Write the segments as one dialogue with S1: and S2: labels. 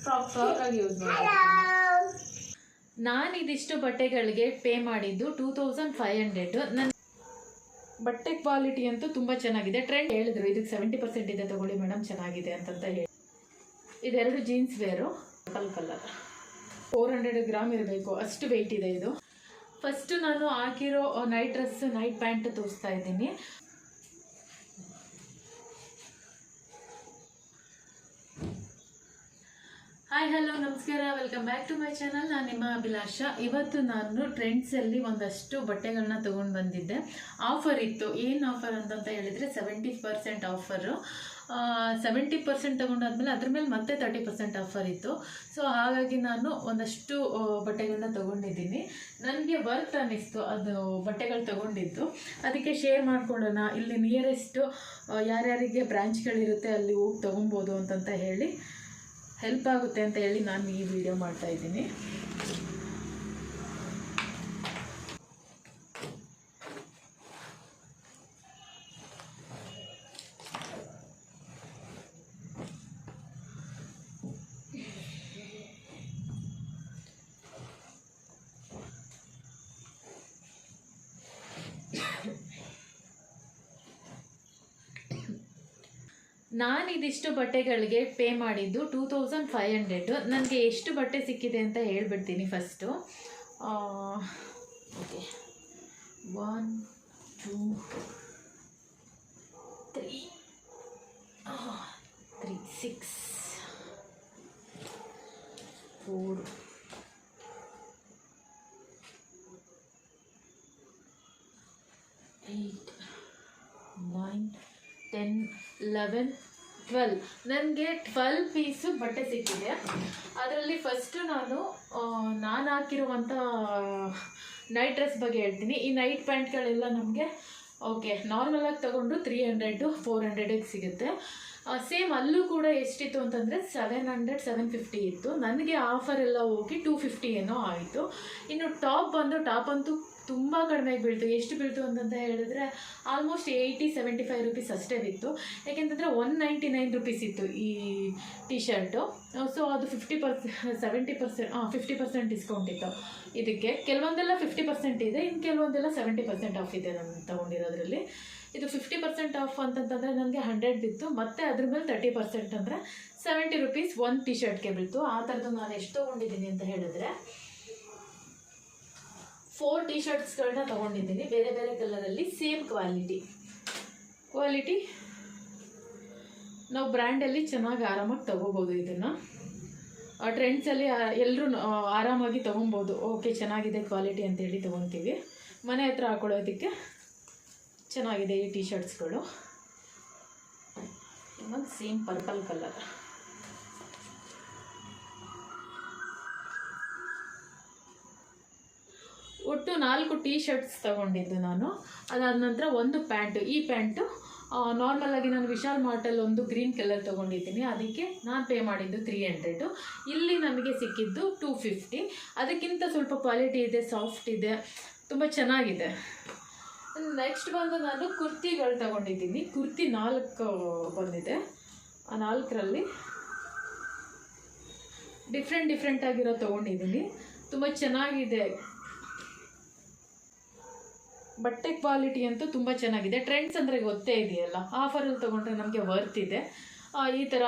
S1: Frock ಆಗಿ use ಮಾಡ್ತೀನಿ. ನಾನು ಇದಿಷ್ಟು ಬಟ್ಟೆಗಳಿಗೆ ಪೇ ಮಾಡಿದ್ದು 2500. ನನ್ನ ಬಟ್ಟೆ ಕ್ವಾಲಿಟಿ ಅಂತೂ ತುಂಬ ಚೆನ್ನಾಗಿದೆ. ಟ್ರೆಂಡ್ ಹೇಳಿದ್ರು ಇದಕ್ಕೆ 70% ಇದೆ ತಗೊಳ್ಳಿ ಮೇಡಮ್ ಚೆನ್ನಾಗಿದೆ ಅಂತಂತ ಹೇಳಿ. ಇದೆರಡು ಜೀನ್ಸ್ ವೇರು ಕಲರ್ 400 ಗ್ರಾಮ್ ಇರಬೇಕು, ಅಷ್ಟು ವೆಯ್ಟ್ ಇದೆ ಇದು. ಫಸ್ಟ್ ನಾನು ಹಾಕಿರೋ ನೈಟ್ ಡ್ರೆಸ್ ನೈಟ್ ಪ್ಯಾಂಟ್ ತೋರಿಸ್ತಾ ಇದ್ದೀನಿ. ಹಾಯ್ ಹಲೋ ನಮಸ್ಕಾರ, welcome back to my channel. ನಾನು ನಿಮ್ಮ ಅಭಿಲಾಷ. ಇವತ್ತು ನಾನು ಟ್ರೆಂಡ್ಸಲ್ಲಿ ಒಂದಷ್ಟು ಬಟ್ಟೆಗಳನ್ನ ತೊಗೊಂಡು ಬಂದಿದ್ದೆ. ಆಫರ್ ಇತ್ತು. ಏನು ಆಫರ್ ಅಂತಂತ ಹೇಳಿದರೆ 70% ಆಫರು. 70% ತೊಗೊಂಡಾದ್ಮೇಲೆ ಅದ್ರ ಮೇಲೆ ಮತ್ತೆ 30% ಆಫರ್ ಇತ್ತು. ಸೊ ಹಾಗಾಗಿ ನಾನು ಒಂದಷ್ಟು ಬಟ್ಟೆಗಳನ್ನ ತೊಗೊಂಡಿದ್ದೀನಿ. ನನಗೆ ವರ್ತ್ ಅನ್ನಿಸ್ತು ಅದು ಬಟ್ಟೆಗಳು ತೊಗೊಂಡಿದ್ದು, ಅದಕ್ಕೆ ಶೇರ್ ಮಾಡ್ಕೊಳ್ಳೋಣ. ಇಲ್ಲಿ ನಿಯರೆಸ್ಟು ಯಾರ್ಯಾರಿಗೆ ಬ್ರಾಂಚ್ಗಳಿರುತ್ತೆ ಅಲ್ಲಿ ಹೋಗಿ ತೊಗೊಬೋದು ಅಂತಂತ ಹೇಳಿ ಹೆಲ್ಪ್ ಆಗುತ್ತೆ ಅಂತ ಹೇಳಿ ನಾನು ಈ ವಿಡಿಯೋ ಮಾಡ್ತಾ ಇದ್ದೀನಿ. ನಾನು ಇದಿಷ್ಟು ಬಟ್ಟೆಗಳಿಗೆ ಪೇ ಮಾಡಿದ್ದು 2500. ನನಗೆ ಎಷ್ಟು ಬಟ್ಟೆ ಸಿಕ್ಕಿದೆ ಅಂತ ಹೇಳ್ಬಿಡ್ತೀನಿ ಫಸ್ಟು. ಓಕೆ, 1 2 3 6 4 8 9 10 11 12. ನನಗೆ 12 ಪೀಸು ಬಟ್ಟೆ ಸಿಕ್ಕಿದೆ. ಅದರಲ್ಲಿ ಫಸ್ಟು ನಾನು ಹಾಕಿರುವಂಥ ನೈಟ್ ಡ್ರೆಸ್ ಬಗ್ಗೆ ಹೇಳ್ತೀನಿ. ಈ ನೈಟ್ ಪ್ಯಾಂಟ್ಗಳೆಲ್ಲ ನಮಗೆ ಓಕೆ ನಾರ್ಮಲಾಗಿ ತೊಗೊಂಡು 300 400ಗೆ ಸಿಗುತ್ತೆ. ಸೇಮ್ ಅಲ್ಲೂ ಕೂಡ ಎಷ್ಟಿತ್ತು ಅಂತಂದರೆ 700 750 ಇತ್ತು. ನನಗೆ ಆಫರ್ ಎಲ್ಲ ಹೋಗಿ 250 ಏನೋ ಆಯಿತು. ಇನ್ನು ಟಾಪ್ ಅಂತೂ ತುಂಬ ಕಡಿಮೆಗೆ ಬೀಳ್ತು. ಎಷ್ಟು ಬೀಳ್ತು ಅಂತಂತ ಹೇಳಿದ್ರೆ ಆಲ್ಮೋಸ್ಟ್ 80-75 ರುಪೀಸ್ ಅಷ್ಟೇ ಬಿತ್ತು. ಯಾಕೆಂತಂದರೆ 199 ರುಪೀಸ್ ಇತ್ತು ಈ ಟಿ ಶರ್ಟು. ಸೊ ಅದು 50% ಡಿಸ್ಕೌಂಟ್ ಇತ್ತು ಇದಕ್ಕೆ. ಕೆಲವೊಂದೆಲ್ಲ 50% ಇದೆ, ಇನ್ನು ಕೆಲವೊಂದೆಲ್ಲ 70% ಆಫ್ ಇದೆ ನಾನು ತೊಗೊಂಡಿರೋದ್ರಲ್ಲಿ. ಇದು 50% ಆಫ್ ಅಂತಂತಂದರೆ ನನಗೆ 100 ಬಿತ್ತು. ಮತ್ತು ಅದ್ರ ಮೇಲೆ 30% ಅಂದರೆ 70 ರುಪೀಸ್ ಒಂದು ಟಿ ಶರ್ಟ್ಗೆ ಬೀಳ್ತು. ಆ ಥರದ್ದು ನಾನು ಎಷ್ಟು ತೊಗೊಂಡಿದ್ದೀನಿ ಅಂತ ಹೇಳಿದ್ರೆ 4 ಟಿ ಶರ್ಟ್ಸ್ಗಳನ್ನ ತೊಗೊಂಡಿದ್ದೀನಿ ಬೇರೆ ಬೇರೆ ಕಲರಲ್ಲಿ. ಸೇಮ್ ಕ್ವಾಲಿಟಿ ನಾವು ಬ್ರ್ಯಾಂಡಲ್ಲಿ ಚೆನ್ನಾಗಿ ಆರಾಮಾಗಿ ತೊಗೋಬೋದು. ಇದನ್ನು ಟ್ರೆಂಡ್ಸಲ್ಲಿ ಎಲ್ಲರೂ ಆರಾಮಾಗಿ ತೊಗೊಬೋದು. ಓಕೆ ಚೆನ್ನಾಗಿದೆ ಕ್ವಾಲಿಟಿ ಅಂತೇಳಿ ತೊಗೊತೀವಿ. ಮನೆ ಹತ್ರ ಹಾಕೊಳ್ಳೋದಕ್ಕೆ ಚೆನ್ನಾಗಿದೆ ಈ ಟಿ ಶರ್ಟ್ಸ್ಗಳು. ಇನ್ನೊಂದು ಸೇಮ್ ಪರ್ಪಲ್ ಕಲರ್. ಒಟ್ಟು 4 ಟಿ ಶರ್ಟ್ಸ್ ತೊಗೊಂಡಿದ್ದು ನಾನು. ಅದಾದ ನಂತರ ಒಂದು ಪ್ಯಾಂಟು. ಈ ಪ್ಯಾಂಟು ನಾರ್ಮಲಾಗಿ ನಾನು ವಿಶಾಲ್ ಮಾರ್ಟಲ್ಲಿ ಒಂದು ಗ್ರೀನ್ ಕಲರ್ ತೊಗೊಂಡಿದ್ದೀನಿ. ಅದಕ್ಕೆ ನಾನು ಪೇ ಮಾಡಿದ್ದು 300. ಇಲ್ಲಿ ನನಗೆ ಸಿಕ್ಕಿದ್ದು 250. ಅದಕ್ಕಿಂತ ಸ್ವಲ್ಪ ಕ್ವಾಲಿಟಿ ಇದೆ, ಸಾಫ್ಟ್ ಇದೆ, ತುಂಬ ಚೆನ್ನಾಗಿದೆ. ನೆಕ್ಸ್ಟ್ ಬಂದು ನಾನು ಕುರ್ತಿಗಳು ತೊಗೊಂಡಿದ್ದೀನಿ. ಕುರ್ತಿ 4 ಬಂದಿದೆ. ಆ 4ರಲ್ಲಿ ಡಿಫ್ರೆಂಟ್ ಆಗಿರೋ ತೊಗೊಂಡಿದ್ದೀನಿ. ತುಂಬ ಚೆನ್ನಾಗಿದೆ. ಬಟ್ಟೆ ಕ್ವಾಲಿಟಿ ಅಂತೂ ತುಂಬ ಚೆನ್ನಾಗಿದೆ. ಟ್ರೆಂಡ್ಸ್ ಅಂದರೆ ಗೊತ್ತೇ ಇದೆಯಲ್ಲ, ಆಫರಲ್ಲಿ ತೊಗೊಂಡ್ರೆ ನಮಗೆ ವರ್ತ್ ಇದೆ. ಈ ಥರ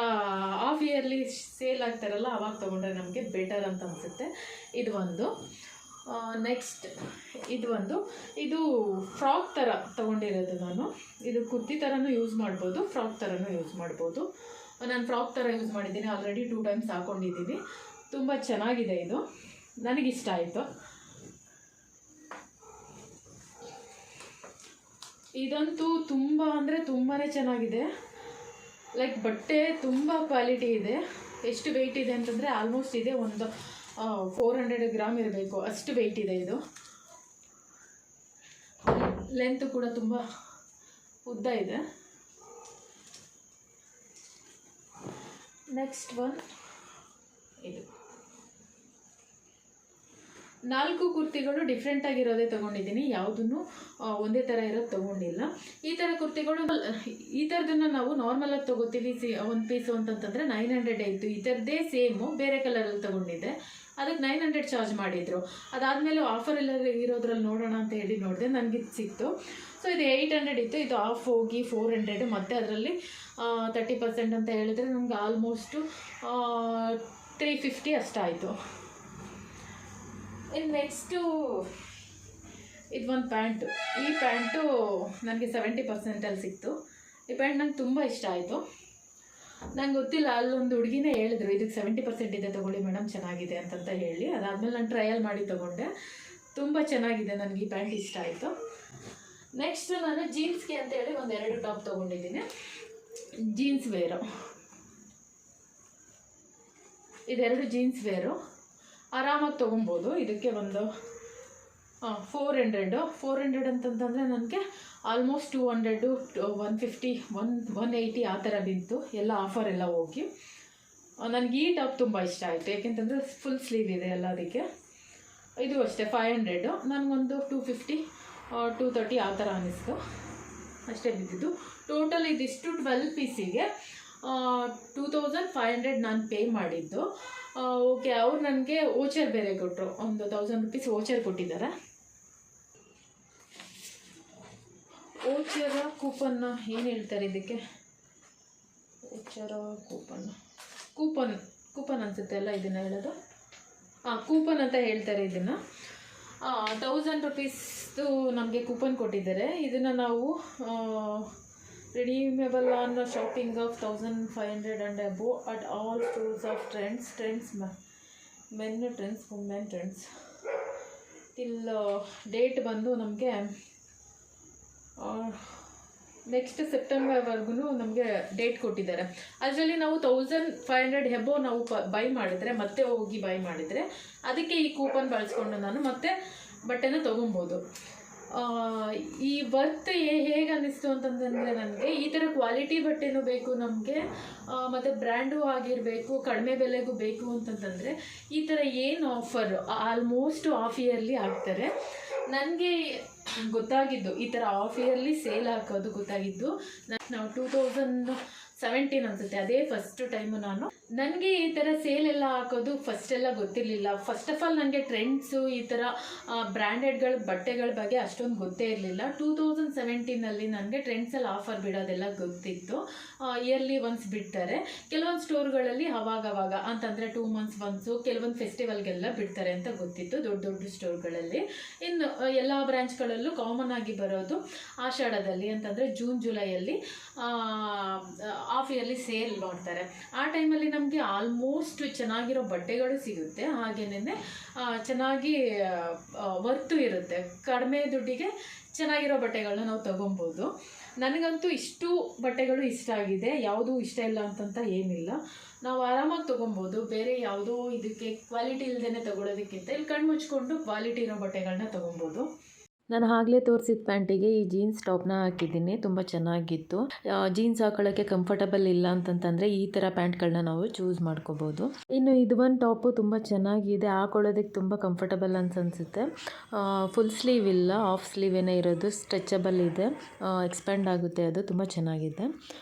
S1: ಹಾಫ್ ಇಯರ್ಲಿ ಸೇಲ್ ಆಗ್ತಾರಲ್ಲ ಆವಾಗ ತೊಗೊಂಡ್ರೆ ನಮಗೆ ಬೆಟರ್ ಅಂತ ಅನಿಸುತ್ತೆ. ಇದು ಒಂದು. ನೆಕ್ಸ್ಟ್ ಇದು ಫ್ರಾಕ್ ಥರ ತೊಗೊಂಡಿರೋದು ನಾನು. ಇದು ಕುರ್ತಿ ಥರನೂ ಯೂಸ್ ಮಾಡ್ಬೋದು, ಫ್ರಾಕ್ ಥರನೂ ಯೂಸ್ ಮಾಡ್ಬೋದು. ನಾನು ಫ್ರಾಕ್ ಥರ ಯೂಸ್ ಮಾಡಿದ್ದೀನಿ. ಆಲ್ರೆಡಿ 2 ಟೈಮ್ಸ್ ಹಾಕ್ಕೊಂಡಿದ್ದೀನಿ. ತುಂಬ ಚೆನ್ನಾಗಿದೆ. ಇದು ನನಗಿಷ್ಟ ಆಯಿತು. ಇದಂತೂ ತುಂಬ ಅಂದರೆ ತುಂಬಾ ಚೆನ್ನಾಗಿದೆ. ಲೈಕ್ ಬಟ್ಟೆ ತುಂಬ ಕ್ವಾಲಿಟಿ ಇದೆ. ಎಷ್ಟು ವೆಯ್ಟ್ ಇದೆ ಅಂತಂದರೆ ಆಲ್ಮೋಸ್ಟ್ ಇದೆ ಒಂದು 400 ಗ್ರಾಮ್ ಇರಬೇಕು, ಅಷ್ಟು ವೆಯ್ಟ್ ಇದೆ. ಇದು ಲೆಂತ್ ಕೂಡ ತುಂಬ ಉದ್ದ ಇದೆ. ನೆಕ್ಸ್ಟ್ ಒನ್ ಇದು. 4 ಕುರ್ತಿಗಳು ಡಿಫ್ರೆಂಟ್ ಆಗಿರೋದೇ ತೊಗೊಂಡಿದ್ದೀನಿ, ಯಾವುದನ್ನು ಒಂದೇ ಥರ ಇರೋದು ತೊಗೊಂಡಿಲ್ಲ. ಈ ಥರ ಕುರ್ತಿಗಳು ಈ ಥರದನ್ನು ನಾವು ನಾರ್ಮಲಾಗಿ ತೊಗೋತೀವಿ. ಒಂದು ಪೀಸು ಅಂತಂತಂದರೆ 900 ಇತ್ತು. ಈ ಥರದ್ದೇ ಸೇಮು ಬೇರೆ ಕಲರಲ್ಲಿ ತೊಗೊಂಡಿದ್ದೆ, ಅದಕ್ಕೆ 900 ಚಾರ್ಜ್ ಮಾಡಿದರು. ಅದಾದಮೇಲೆ ಆಫರ್ ಎಲ್ಲ ಇರೋದ್ರಲ್ಲಿ ನೋಡೋಣ ಅಂತ ಹೇಳಿ ನೋಡಿದೆ, ನನಗೆ ಇದು ಸಿಕ್ತು. ಸೊ ಇದು 800 ಇತ್ತು, ಇದು ಆಫ್ ಹೋಗಿ 400. ಮತ್ತು ಅದರಲ್ಲಿ 30% ಅಂತ ಹೇಳಿದ್ರೆ ನಮ್ಗೆ ಆಲ್ಮೋಸ್ಟು 350 ಅಷ್ಟಾಯಿತು. ಇನ್ನು ನೆಕ್ಸ್ಟು ಇದು ಒಂದು ಪ್ಯಾಂಟು. ಈ ಪ್ಯಾಂಟು ನನಗೆ 70%ಅಲ್ಲಿ ಸಿಕ್ತು. ಈ ಪ್ಯಾಂಟ್ ನಂಗೆ ತುಂಬ ಇಷ್ಟ ಆಯಿತು. ನಂಗೆ ಗೊತ್ತಿಲ್ಲ, ಅಲ್ಲೊಂದು ಹುಡುಗಿನೇ ಹೇಳಿದ್ರು ಇದಕ್ಕೆ 70% ಇದೆ ತೊಗೊಳ್ಳಿ ಮೇಡಮ್ ಚೆನ್ನಾಗಿದೆ ಅಂತಂತ ಹೇಳಿ. ಅದಾದಮೇಲೆ ನಾನು ಟ್ರಯಲ್ ಮಾಡಿ ತೊಗೊಂಡೆ, ತುಂಬ ಚೆನ್ನಾಗಿದೆ, ನನಗೆ ಈ ಪ್ಯಾಂಟ್ ಇಷ್ಟ ಆಯಿತು. ನೆಕ್ಸ್ಟ್ ನಾನು ಜೀನ್ಸ್ಗೆ ಅಂತೇಳಿ ಒಂದು 2 ಟಾಪ್ ತೊಗೊಂಡಿದ್ದೀನಿ. ಜೀನ್ಸ್ ವೇರು, ಇದೆರಡು ಜೀನ್ಸ್ ವೇರು ಆರಾಮಾಗಿ ತೊಗೊಬೋದು. ಇದಕ್ಕೆ ಒಂದು 400 ಅಂತಂತಂದರೆ ನನಗೆ ಆಲ್ಮೋಸ್ಟ್ 200, 150, 180 ಆ ಥರ ಬಿತ್ತು, ಎಲ್ಲ ಆಫರ್ ಎಲ್ಲ ಹೋಗಿ. ನನಗೆ ಈ ಟಾಪ್ ತುಂಬ ಇಷ್ಟ ಆಯಿತು, ಯಾಕೆಂತಂದರೆ ಫುಲ್ ಸ್ಲೀವ್ ಇದೆ ಎಲ್ಲ. ಅದಕ್ಕೆ ಇದು ಅಷ್ಟೇ 500, ನನಗೊಂದು 250, 230 ಆ ಥರ ಅನ್ನಿಸ್ತು, ಅಷ್ಟೇ ಬಿದ್ದಿದ್ದು. ಟೋಟಲ್ ಇದಿಷ್ಟು 12 ಪೀಸಿಗೆ 2500 ನಾನು ಪೇ ಮಾಡಿದ್ದು. ಓಕೆ, ಅವ್ರು ನನಗೆ ವೋಚರ್ ಬೇರೆ ಕೊಟ್ಟರು, ಒಂದು 1000 ರೂಪೀಸ್ ವೋಚರ್ ಕೊಟ್ಟಿದ್ದಾರೆ. ವೋಚರ ಕೂಪನ್ನ ಏನು ಹೇಳ್ತಾರೆ ಇದಕ್ಕೆ? ವೋಚರ ಕೂಪನ್ ಅನಿಸುತ್ತೆ ಅಲ್ಲ ಇದನ್ನು ಹೇಳೋದು. ಕೂಪನ್ ಅಂತ ಹೇಳ್ತಾರೆ ಇದನ್ನು. 1000 ರೂಪೀಸ್ದು ನಮಗೆ ಕೂಪನ್ ಕೊಟ್ಟಿದ್ದಾರೆ. ಇದನ್ನು ನಾವು redeemable on shopping of 1500 and above at all stores of Trends, men Trends, women Trends. till date ಬಂದು ನಮಗೆ ನೆಕ್ಸ್ಟ್ ಸೆಪ್ಟೆಂಬರ್ವರೆಗೂ ನಮಗೆ ಡೇಟ್ ಕೊಟ್ಟಿದ್ದಾರೆ. ಅದರಲ್ಲಿ ನಾವು 1500 ಹೆಬೋ ನಾವು ಬೈ ಮಾಡಿದರೆ, ಮತ್ತೆ ಹೋಗಿ ಬೈ ಮಾಡಿದರೆ, ಅದಕ್ಕೆ ಈ ಕೂಪನ್ ಬಳಸ್ಕೊಂಡು ನಾನು ಮತ್ತೆ ಬಟ್ಟೆನ ತೊಗೊಬೋದು. ಈ ವರ್ತ್ ಹೇಗೆ ಅನ್ನಿಸ್ತು ಅಂತಂದರೆ, ನನಗೆ ಈ ಥರ ಕ್ವಾಲಿಟಿ ಬಟ್ಟೆನೂ ಬೇಕು ನಮಗೆ, ಮತ್ತು ಬ್ರ್ಯಾಂಡು ಆಗಿರಬೇಕು, ಕಡಿಮೆ ಬೆಲೆಗೂ ಬೇಕು ಅಂತಂತಂದರೆ ಈ ಥರ ಏನು ಆಫರ್ ಆಲ್ಮೋಸ್ಟ್ ಆಫ್ ಇಯರ್ಲಿ ಆಗ್ತಾರೆ. ನನಗೆ ಗೊತ್ತಾಗಿದ್ದು ಈ ಥರ ಆಫ್ ಇಯರ್ಲಿ ಸೇಲ್ ಹಾಕೋದು ಗೊತ್ತಾಗಿದ್ದು ನಾವು 2017 ಅನಿಸುತ್ತೆ, ಅದೇ ಫಸ್ಟ್ ಟೈಮು ನನಗೆ ಈ ಥರ ಸೇಲ್ ಎಲ್ಲ ಹಾಕೋದು ಫಸ್ಟೆಲ್ಲ ಗೊತ್ತಿರಲಿಲ್ಲ. ಫಸ್ಟ್ ಆಫ್ ಆಲ್ ನನಗೆ ಟ್ರೆಂಡ್ಸು ಈ ಥರ ಬ್ರ್ಯಾಂಡೆಡ್ಗಳ ಬಟ್ಟೆಗಳ ಬಗ್ಗೆ ಅಷ್ಟೊಂದು ಗೊತ್ತೇ ಇರಲಿಲ್ಲ. 2017 ನನಗೆ ಟ್ರೆಂಡ್ಸಲ್ಲಿ ಆಫರ್ ಬಿಡೋದೆಲ್ಲ ಗೊತ್ತಿತ್ತು. ಇಯರ್ಲಿ ಒನ್ಸ್ ಬಿಡ್ತಾರೆ, ಕೆಲವೊಂದು ಸ್ಟೋರ್ಗಳಲ್ಲಿ ಅವಾಗವಾಗ ಅಂತಂದರೆ 2 months ಒನ್ಸು, ಕೆಲವೊಂದು ಫೆಸ್ಟಿವಲ್ಗೆಲ್ಲ ಬಿಡ್ತಾರೆ ಅಂತ ಗೊತ್ತಿತ್ತು ದೊಡ್ಡ ದೊಡ್ಡ ಸ್ಟೋರ್ಗಳಲ್ಲಿ. ಇನ್ನು ಎಲ್ಲ ಬ್ರ್ಯಾಂಚ್ಗಳಲ್ಲೂ ಕಾಮನ್ ಆಗಿ ಬರೋದು ಆಷಾಢದಲ್ಲಿ, ಅಂತಂದರೆ ಜೂನ್ ಜುಲೈಯಲ್ಲಿ ಆಫ್ ಇಯರ್ಲಿ ಸೇಲ್ ಮಾಡ್ತಾರೆ. ಆ ಟೈಮಲ್ಲಿ ನಮಗೆ ಆಲ್ಮೋಸ್ಟ್ ಚೆನ್ನಾಗಿರೋ ಬಟ್ಟೆಗಳು ಸಿಗುತ್ತೆ, ಹಾಗೇನೇ ಚೆನ್ನಾಗಿ ವರ್ತು ಇರುತ್ತೆ, ಕಡಿಮೆ ದುಡ್ಡಿಗೆ ಚೆನ್ನಾಗಿರೋ ಬಟ್ಟೆಗಳನ್ನ ನಾವು ತೊಗೊಬೋದು. ನನಗಂತೂ ಇಷ್ಟು ಬಟ್ಟೆಗಳು ಇಷ್ಟ ಆಗಿದೆ, ಯಾವುದೂ ಇಷ್ಟ ಇಲ್ಲ ಅಂತಂತ ಏನಿಲ್ಲ, ನಾವು ಆರಾಮಾಗಿ ತೊಗೊಬೋದು. ಬೇರೆ ಯಾವುದೋ ಇದಕ್ಕೆ ಕ್ವಾಲಿಟಿ ಇಲ್ಲದೇ ತೊಗೊಳೋದಕ್ಕಿಂತ ಇಲ್ಲಿ ಕಣ್ಣು ಮುಚ್ಕೊಂಡು ಕ್ವಾಲಿಟಿ ಇರೋ ಬಟ್ಟೆಗಳನ್ನ ತೊಗೊಬೋದು.
S2: ನಾನು ಆಗಲೇ ತೋರಿಸಿದ ಪ್ಯಾಂಟಿಗೆ ಈ ಜೀನ್ಸ್ ಟಾಪ್ನ ಹಾಕಿದ್ದೀನಿ, ತುಂಬ ಚೆನ್ನಾಗಿತ್ತು. ಜೀನ್ಸ್ ಹಾಕೊಳ್ಳೋಕ್ಕೆ ಕಂಫರ್ಟಬಲ್ ಇಲ್ಲ ಅಂತಂತಂದರೆ ಈ ಥರ ಪ್ಯಾಂಟ್ಗಳನ್ನ ನಾವು ಚೂಸ್ ಮಾಡ್ಕೋಬೋದು. ಇನ್ನು ಇದು ಒಂದು ಟಾಪು ತುಂಬ ಚೆನ್ನಾಗಿದೆ, ಹಾಕೊಳ್ಳೋದಕ್ಕೆ ತುಂಬ ಕಂಫರ್ಟಬಲ್ ಅನಿಸುತ್ತೆ. ಫುಲ್ ಸ್ಲೀವ್ ಇಲ್ಲ, ಆಫ್ ಸ್ಲೀವೇನೇ ಇರೋದು, ಸ್ಟ್ರೆಚಬಲ್ ಇದೆ, ಎಕ್ಸ್ಪ್ಯಾಂಡ್ ಆಗುತ್ತೆ, ಅದು ತುಂಬ ಚೆನ್ನಾಗಿದೆ.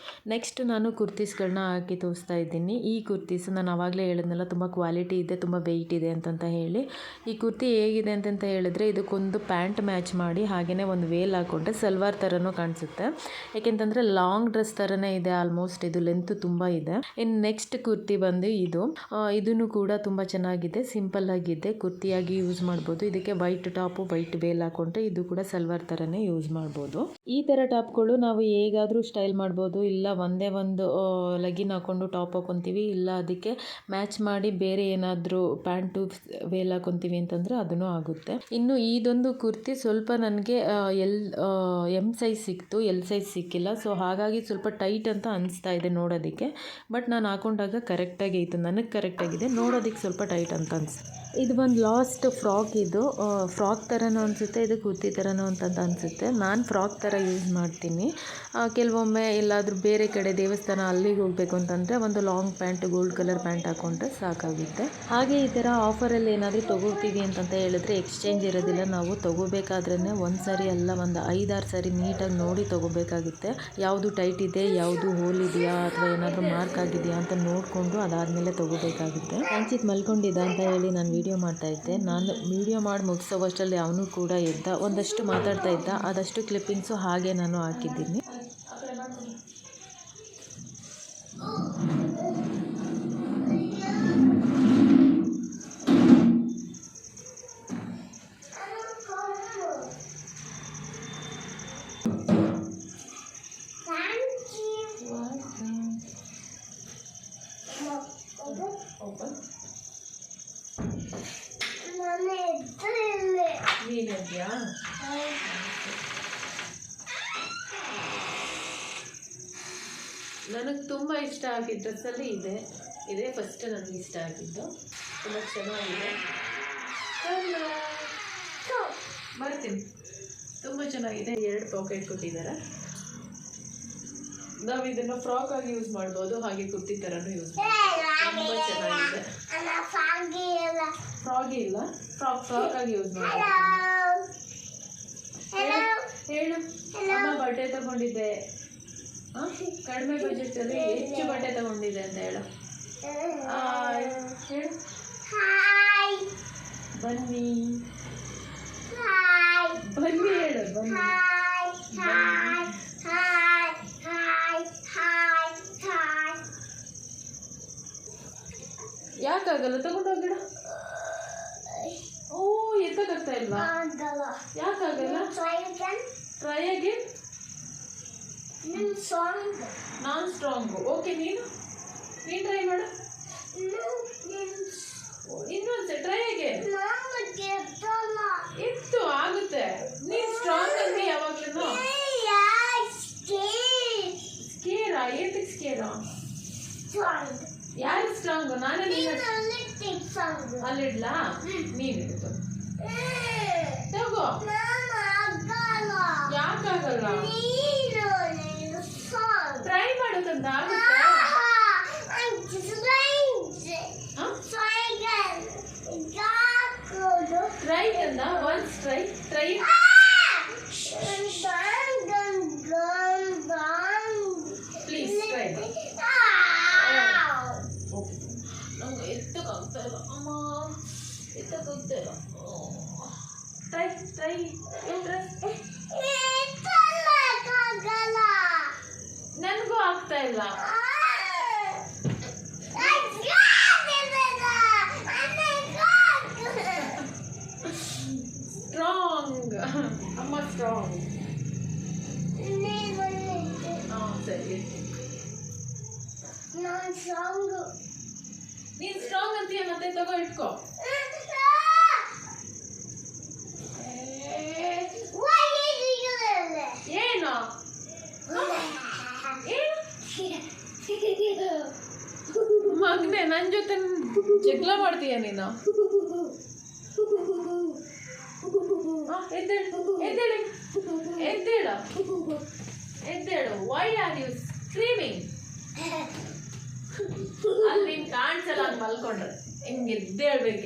S2: ನೆಕ್ಸ್ಟ್ ನಾನು ಕುರ್ತೀಸ್ಗಳನ್ನ ಹಾಕಿ ತೋರಿಸ್ತಾ ಇದ್ದೀನಿ. ಈ ಕುರ್ತೀಸ್ ನಾನು ಆವಾಗಲೇ ಹೇಳಿದ್ನಲ್ಲ ತುಂಬ ಕ್ವಾಲಿಟಿ ಇದೆ, ತುಂಬ ವೆಯ್ಟ್ ಇದೆ ಅಂತಂತ ಹೇಳಿ. ಈ ಕುರ್ತಿ ಹೇಗಿದೆ ಅಂತಂತ ಹೇಳಿದ್ರೆ, ಇದಕ್ಕೊಂದು ಪ್ಯಾಂಟ್ ಮ್ಯಾಚ್ ಮಾಡಿ ಹಾಗೆಯೇ ಒಂದು ವೇಲ್ ಹಾಕ್ಕೊಂಡ್ರೆ ಸಲ್ವಾರ್ ಥರನೂ ಕಾಣಿಸುತ್ತೆ, ಏಕೆಂತಂದರೆ ಲಾಂಗ್ ಡ್ರೆಸ್ ಥರನೇ ಇದೆ ಆಲ್ಮೋಸ್ಟ್, ಇದು ಲೆಂತ್ ತುಂಬ ಇದೆ. ಇನ್ನು ನೆಕ್ಸ್ಟ್ ಕುರ್ತಿ ಬಂದು ಇದೂ ಕೂಡ ತುಂಬ ಚೆನ್ನಾಗಿದೆ, ಸಿಂಪಲ್ ಆಗಿದೆ, ಕುರ್ತಿಯಾಗಿ ಯೂಸ್ ಮಾಡ್ಬೋದು. ಇದಕ್ಕೆ ವೈಟ್ ಟಾಪು ವೈಟ್ ವೇಲ್ ಹಾಕ್ಕೊಂಡ್ರೆ ಇದು ಕೂಡ ಸಲ್ವಾರ್ ಥರನೇ ಯೂಸ್ ಮಾಡ್ಬೋದು. ಈ ಥರ ಟಾಪ್ಗಳು ನಾವು ಹೇಗಾದರೂ ಸ್ಟೈಲ್ ಮಾಡ್ಬೋದು, ಇಲ್ಲ ಒಂದೇ ಒಂದು ಲೆಗಿನ್ ಹಾಕ್ಕೊಂಡು ಟಾಪ್ ಹಾಕ್ಕೊತೀವಿ, ಇಲ್ಲ ಅದಕ್ಕೆ ಮ್ಯಾಚ್ ಮಾಡಿ ಬೇರೆ ಏನಾದರೂ ಪ್ಯಾಂಟು ವೇಲ್ ಹಾಕ್ಕೊತೀವಿ ಅಂತಂದರೆ ಅದೂ ಆಗುತ್ತೆ. ಇನ್ನು ಇದೊಂದು ಕುರ್ತಿ ಸ್ವಲ್ಪ ನನಗೆ ಎಮ್ ಸೈಜ್ ಸಿಕ್ತು, ಎಲ್ ಸೈಜ್ ಸಿಕ್ಕಿಲ್ಲ, ಸೊ ಹಾಗಾಗಿ ಸ್ವಲ್ಪ ಟೈಟ್ ಅಂತ ಅನಿಸ್ತಾ ಇದೆ ನೋಡೋದಕ್ಕೆ. ಬಟ್ ನಾನು ಹಾಕೊಂಡಾಗ ಕರೆಕ್ಟಾಗಿ ಇತ್ತು, ನನಗೆ ಕರೆಕ್ಟಾಗಿದೆ, ನೋಡೋದಕ್ಕೆ ಸ್ವಲ್ಪ ಟೈಟ್ ಅಂತ ಅನಿಸ್ತು. ಇದು ಒಂದು ಲಾಸ್ಟ್ ಫ್ರಾಕ್. ಇದು ಫ್ರಾಕ್ ಥರನೂ ಅನಿಸುತ್ತೆ, ಇದು ಕುರ್ತಿ ಥರನೂ ಅಂತ ಅನಿಸುತ್ತೆ. ನಾನು ಫ್ರಾಕ್ ಥರ ಯೂಸ್ ಮಾಡ್ತೀನಿ. ಕೆಲವೊಮ್ಮೆ ಎಲ್ಲಾದರೂ ಬೇರೆ ಕಡೆ ದೇವಸ್ಥಾನ ಅಲ್ಲಿಗೆ ಹೋಗಬೇಕು ಅಂತಂದರೆ ಒಂದು long pant, gold colour pant ಹಾಕ್ಕೊಂಡ್ರೆ ಸಾಕಾಗುತ್ತೆ. ಹಾಗೆ ಈ ಥರ ಆಫರಲ್ಲಿ ಏನಾದರೂ ತೊಗೋತೀವಿ ಅಂತಂತ ಹೇಳಿದ್ರೆ ಎಕ್ಸ್ಚೇಂಜ್ ಇರೋದಿಲ್ಲ. ನಾವು ತೊಗೋಬೇಕಾದ್ರೇ ಒಂದು ಸಾರಿ ಅಲ್ಲ, ಒಂದು 5-6 ಸಾರಿ ನೀಟಾಗಿ ನೋಡಿ ತೊಗೋಬೇಕಾಗುತ್ತೆ. ಯಾವುದು ಟೈಟ್ ಇದೆ, ಯಾವುದು ಹೋಲ್ ಇದೆಯಾ ಅಥವಾ ಏನಾದರೂ ಮಾರ್ಕ್ ಆಗಿದೆಯಾ ಅಂತ ನೋಡಿಕೊಂಡು ಅದಾದಮೇಲೆ ತೊಗೋಬೇಕಾಗುತ್ತೆ. ರಂಜಿತ್ ಮಲ್ಕೊಂಡಿದ್ದ ಅಂತ ಹೇಳಿ ನಾನು ವೀಡಿಯೋ ಮಾಡ್ತಾಯಿದ್ದೆ. ನಾನು ವೀಡಿಯೋ ಮಾಡಿ ಮುಗಿಸೋವಷ್ಟರಲ್ಲಿ ಅವನು ಕೂಡ ಎದ್ದ. ಒಂದಷ್ಟು ಮಾತಾಡ್ತಾ ಇದ್ದ, ಅದಷ್ಟು ಕ್ಲಿಪ್ಪಿಂಗ್ಸು ಹಾಗೆ ನಾನು ಹಾಕಿದ್ದೀನಿ. ನೀನಿದ್ಯಾ? ನನಗೆ ತುಂಬ ಇಷ್ಟ ಆಗಿದ್ದ ಡ್ರೆಸ್ಸಲ್ಲಿ ಇದೇ ಫಸ್ಟ್ ನನಗೆ ಇಷ್ಟ ಆಗಿದ್ದು. ತುಂಬ ಚೆನ್ನಾಗಿದೆ. ಬರ್ತೀನಿ. ತುಂಬ ಚೆನ್ನಾಗಿದೆ. 2 ಪಾಕೆಟ್ ಕೊಟ್ಟಿದ್ದಾರೆ. ನಾವು ಇದನ್ನು ಫ್ರಾಕ್ ಆಗಿ ಯೂಸ್ ಮಾಡ್ಬೋದು, ಹಾಗೆ ಕುರ್ತಿ ಥರನೂ ಯೂಸ್ ಮಾಡ್ಬೋದು. ತುಂಬ ಚೆನ್ನಾಗಿದೆ. ಫ್ರಾಗಿ ಇಲ್ಲ, ಫ್ರಾಕ್ ಆಗಿ ಯೂಸ್ ಮಾಡ್ಬೋದು. ಹೇಳು. ಅಮ್ಮ ಬಟ್ಟೆ ತಗೊಂಡಿದ್ದೆ, ಕಡಿಮೆ ಬಜೆಟಲ್ಲಿ ಹೆಚ್ಚು ಬಟ್ಟೆ ತಗೊಂಡಿದ್ದೆ ಅಂತ ಹೇಳು. ಹೇಳು. ಬನ್ನಿ ಹೇಳು. ಬನ್ನಿ. ಯಾಕಾಗಲ್ಲ? ತಗೊಂಡೋಗಿಡ. ಓ, ಎತ್ತಕ್ಕಾಗ್ತಾ ಇಲ್ವಾ? ಯಾಕಾಗಲ್ಲ? Try again. ನಾನ್ ಸ್ಟ್ರಾಂಗು. ಓಕೆ, ನೀನು ಟ್ರೈ ಮಾಡು. ಇನ್ನೊಂದ್ಸೆ ಟ್ರೈ ಅಗೇನ್. ಎತ್ತು ಆಗುತ್ತೆ. ನೀನ್ ಸ್ಟ್ರಾಂಗ್ ಅಂದ್ರೆ ಯಾವಾಗ್ಲೂ ಸ್ಕೇರಾ? ಏತಕ್ಕೆ ಸ್ಕೇರಾ? ಯಾರು ಸ್ಟ್ರಾಂಗು? ನಾನೇ ಅಲ್ಲಿಡ್ಲಾ? ನೀನಿಡ್ತು ತಗೋ. ಯಾಕಾಗಲ್ಲ? ಟ್ರೈ ಮಾಡೋದಂತ ಆಗುತ್ತೆ. ಟ್ರೈ ಅಂದ. Once try. Please try. ನಂಗೆ ಎತ್ತಕ್ಕಾಗ್ತಾ ಇಲ್ಲ ಅಮ್ಮ, ಎತ್ತಕ್ಕಾಗ್ತಾ ಇಲ್ಲ. ಟ್ರೈ. ನನಗೂ ಆಗ್ತಾ ಇಲ್ಲ. ಸ್ಟ್ರಾಂಗ್ ಅಮ್ಮ, ಸ್ಟ್ರಾಂಗ್. ಸರಿ, ನೀನ್ ಸ್ಟ್ರಾಂಗ್ ಅಂತೀಯ, ಮತ್ತೆ ತಗೋ ಇಟ್ಕೋ. ಏನು ಮಗನೆ, ನನ್ನ ಜೊತೆ ಜಗಳ ಮಾಡ್ತೀಯ ನೀನು? ಎದ್ದೇಳು. Why are you screaming? ಅಲ್ಲಿ ನೀನ್ ಕಾಣಿಸಲ್ಲ, ಹಂಗೆ ಮಲ್ಕೊಂಡ್ರೆ. ಹಿಂಗೆ ಎದ್ದೇಳ್ಬೇಕು.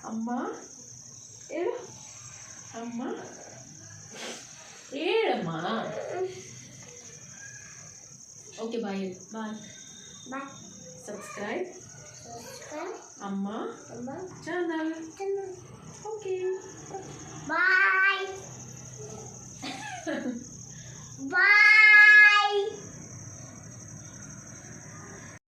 S2: ಅಮ್ಮ ಹೇಳು. ಅಮ್ಮ ಹೇಳಮ್ಮ. ಓಕೆ, ಬಾಯ್. ಸಬ್ಸ್ಕ್ರೈಬ್ ಅಮ್ಮ ಚಾನಲ್. ಓಕೆ, ಬಾಯ್.